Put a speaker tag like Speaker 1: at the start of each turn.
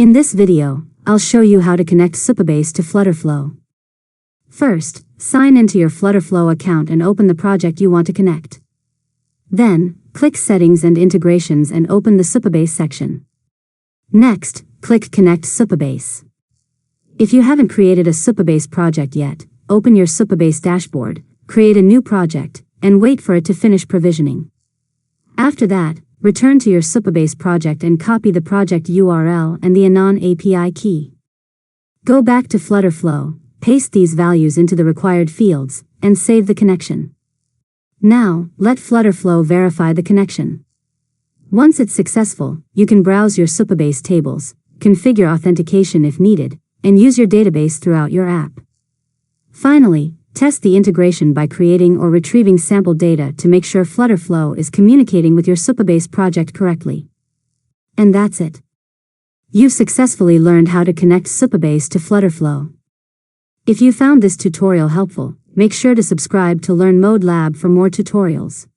Speaker 1: In this video, I'll show you how to connect Supabase to FlutterFlow. First, sign into your FlutterFlow account and open the project you want to connect. Then, click Settings and Integrations and open the Supabase section. Next, click Connect Supabase. If you haven't created a Supabase project yet, open your Supabase dashboard, create a new project, and wait for it to finish provisioning. After that, return to your Supabase project and copy the project URL and the anon API key. Go back to FlutterFlow, paste these values into the required fields, and save the connection. Now, let FlutterFlow verify the connection. Once it's successful, you can browse your Supabase tables, configure authentication if needed, and use your database throughout your app. Finally, test the integration by creating or retrieving sample data to make sure FlutterFlow is communicating with your Supabase project correctly. And that's it. You've successfully learned how to connect Supabase to FlutterFlow. If you found this tutorial helpful, make sure to subscribe to Learn Mode Lab for more tutorials.